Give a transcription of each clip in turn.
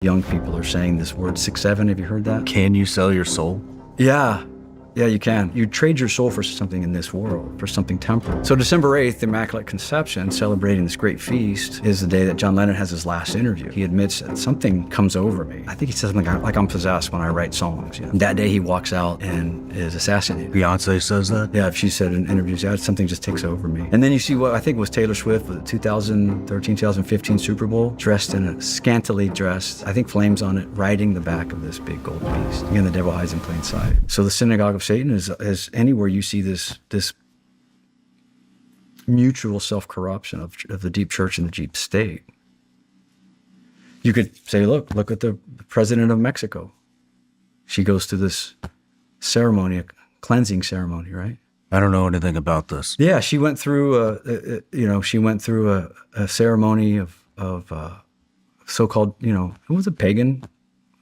young people are saying this word 6-7. Have you heard that? Can you sell your soul? Yeah. Yeah, you can. You trade your soul for something in this world, for something temporal. So December 8th, the Immaculate Conception, celebrating this great feast, is the day that John Lennon has his last interview. He admits that something comes over me. I think he says something like I'm possessed when I write songs. You know? That day he walks out and is assassinated. Beyonce says that? Yeah, she said in interviews, yeah, something just takes over me. And then you see what I think was Taylor Swift with the 2013, 2015 Super Bowl, dressed in a scantily dressed, I think flames on it, riding the back of this big golden beast. Again, the devil hides in plain sight. So the synagogue of Satan is anywhere you see this mutual self-corruption of the deep church and the deep state. You could say, look at the president of Mexico. She goes to this ceremony, a cleansing ceremony, right? I don't know anything about this. Yeah, she went through a ceremony of so-called, it was a pagan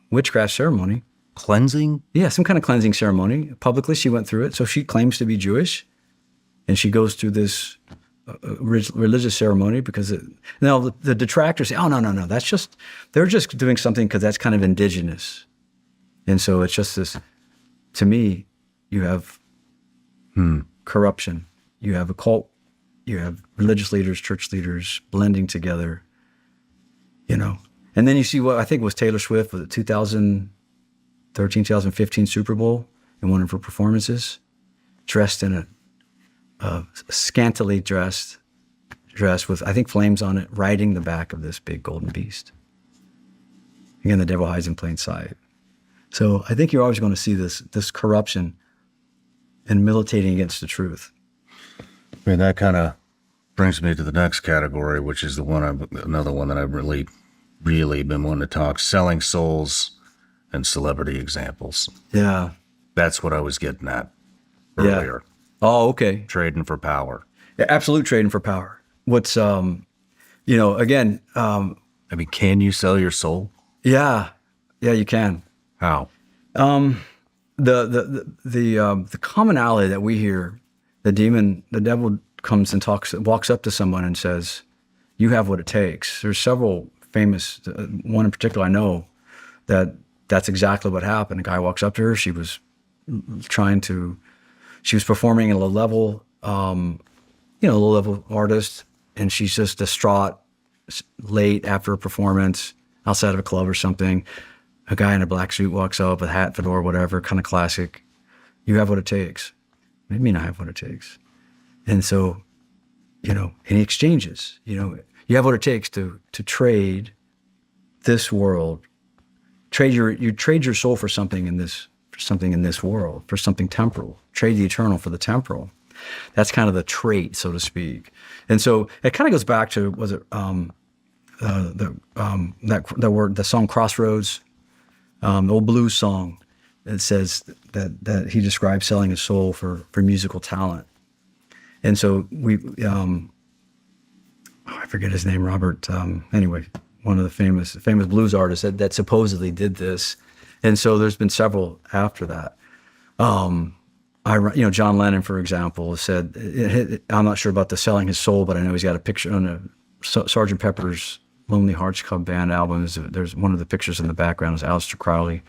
witchcraft ceremony. Cleansing? Yeah, some kind of cleansing ceremony. Publicly, she went through it. So she claims to be Jewish, and she goes through this religious ceremony because the detractors say, oh, no, they're just doing something because that's kind of indigenous. And so it's just this, to me, you have corruption. You have a cult. You have religious leaders, church leaders blending together, And then you see what I think was Taylor Swift with the 2013, 2015 Super Bowl in one of her performances, dressed in a scantily dress with, I think, flames on it, riding the back of this big golden beast. Again, the devil hides in plain sight. So I think you're always going to see this corruption and militating against the truth. I mean, that kind of brings me to the next category, which is another one that I've really been wanting to talk, selling souls and celebrity examples. Yeah. That's what I was getting at earlier. Yeah. Oh, okay. Trading for power. Yeah, absolute trading for power. What's, again. Can you sell your soul? Yeah. Yeah, you can. How? The commonality that we hear, the devil comes and walks up to someone and says, you have what it takes. There's several famous, one in particular I know, that's exactly what happened. A guy walks up to her. She was performing at a low level artist, and she's just distraught, late after a performance, outside of a club or something. A guy in a black suit walks up, a hat, fedora, whatever, kind of classic. You have what it takes. What do you mean I have what it takes? And so, and he exchanges, you have what it takes to trade this world. You trade your soul for something in this world, for something temporal. Trade the eternal for the temporal. That's kind of the trait, so to speak. And so it kind of goes back to, was it the song Crossroads, the old blues song that says that he describes selling his soul for musical talent. And so I forget his name, Robert. Anyway, one of the famous blues artists that supposedly did this. And so there's been several after that. John Lennon, for example, said, I'm not sure about the selling his soul, but I know he's got a picture on a Sgt. Pepper's Lonely Hearts Club Band album. There's one of the pictures in the background is Aleister Crowley.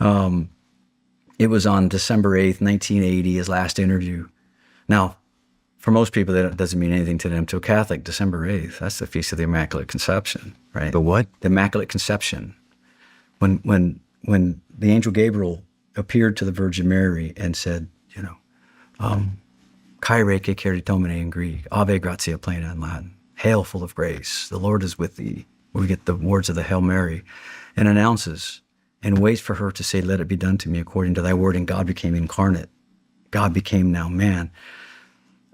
It was on December 8th, 1980, his last interview. Now, for most people, that doesn't mean anything to them. To a Catholic, December 8th, that's the Feast of the Immaculate Conception, right? The what? The Immaculate Conception. When the angel Gabriel appeared to the Virgin Mary and said, Kyrie que cari Domine in Greek, Ave gratia plena in Latin, Hail full of grace, the Lord is with thee. We get the words of the Hail Mary, and announces and waits for her to say, let it be done to me according to thy word, and God became incarnate. God became now man.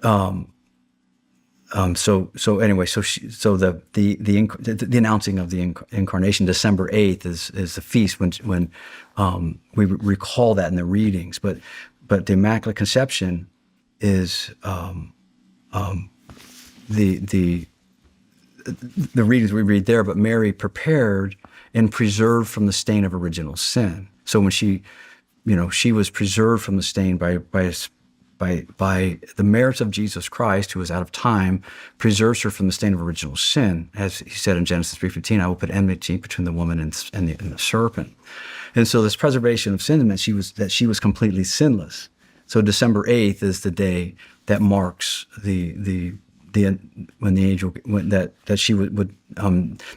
The announcing of the incarnation, December 8th, is the feast when we recall that in the readings. But the Immaculate Conception is the readings we read there. But Mary prepared and preserved from the stain of original sin. So when she was preserved from the stain by by the merits of Jesus Christ, who is out of time, preserves her from the stain of original sin. As he said in Genesis 3:15, I will put enmity between the woman and the serpent. And so this preservation of sin meant that she was completely sinless. So December 8th is the day that marks when the angel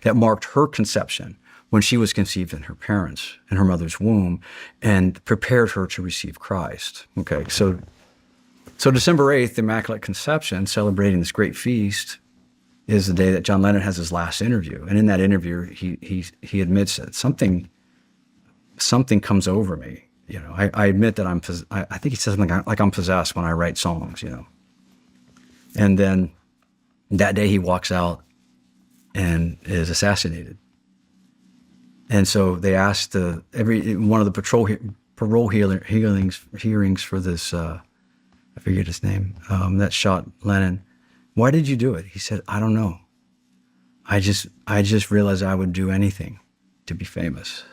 that marked her conception, when she was conceived in her parents, in her mother's womb, and prepared her to receive Christ. Okay, so December 8th, the Immaculate Conception, celebrating this great feast, is the day that John Lennon has his last interview. And in that interview, he admits that something comes over me. You know, I admit that I think he says something like I'm possessed when I write songs, you know. And then that day he walks out and is assassinated. And so they asked one of the parole hearings for this, I forget his name, that shot Lennon. Why did you do it? He said, I don't know. I just realized I would do anything to be famous.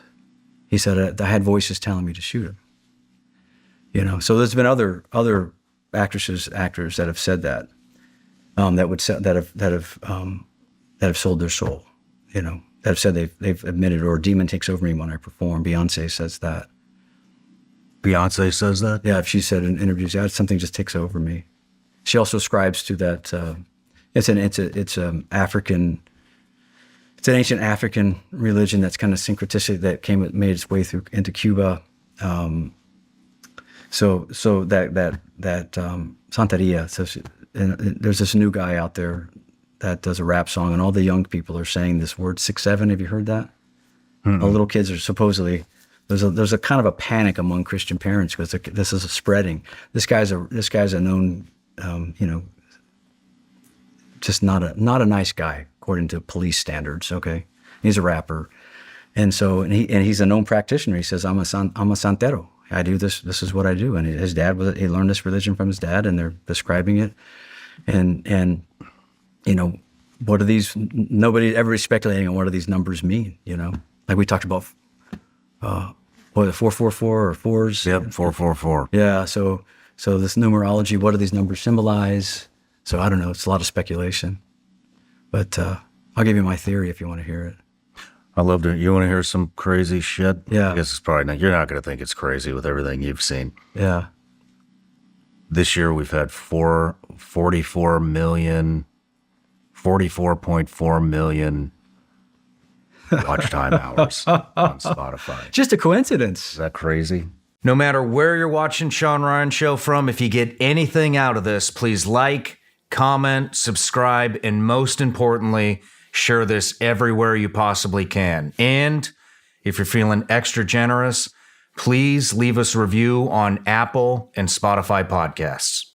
He said, I had voices telling me to shoot him. You know, so there's been other actors that have said that, that have sold their soul, you know, that have said they've admitted, or a demon takes over me when I perform. Beyonce says that. Beyonce says that? Yeah, she said in interviews, yeah, something just takes over me. She also ascribes to that. It's an ancient African religion that's kind of syncretistic that made its way into Cuba. So that Santeria. So there's this new guy out there that does a rap song, and all the young people are saying this word 6-7. Have you heard that? Mm-hmm. All the little kids are supposedly. There's a kind of a panic among Christian parents because this is spreading. This guy's a known, you know, just not a nice guy according to police standards. Okay, he's a rapper, and he's a known practitioner. He says, I'm a santero. I do this. This is what I do. And his dad he learned this religion from his dad, and they're describing it. And you know, what are these? Everybody's speculating on what do these numbers mean. You know, like we talked about. The 444 or fours? Yep, 444. Yeah, so this numerology, what do these numbers symbolize? So I don't know, it's a lot of speculation. But I'll give you my theory if you want to hear it. I loved it. You want to hear some crazy shit? Yeah. I guess it's probably not. You're not going to think it's crazy with everything you've seen. Yeah. This year we've had 44.4 million watch time hours on Spotify. Just a coincidence. Is that crazy? No matter where you're watching Sean Ryan Show from, if you get anything out of this, please like, comment, subscribe, and most importantly, share this everywhere you possibly can. And if you're feeling extra generous, please leave us a review on Apple and Spotify podcasts.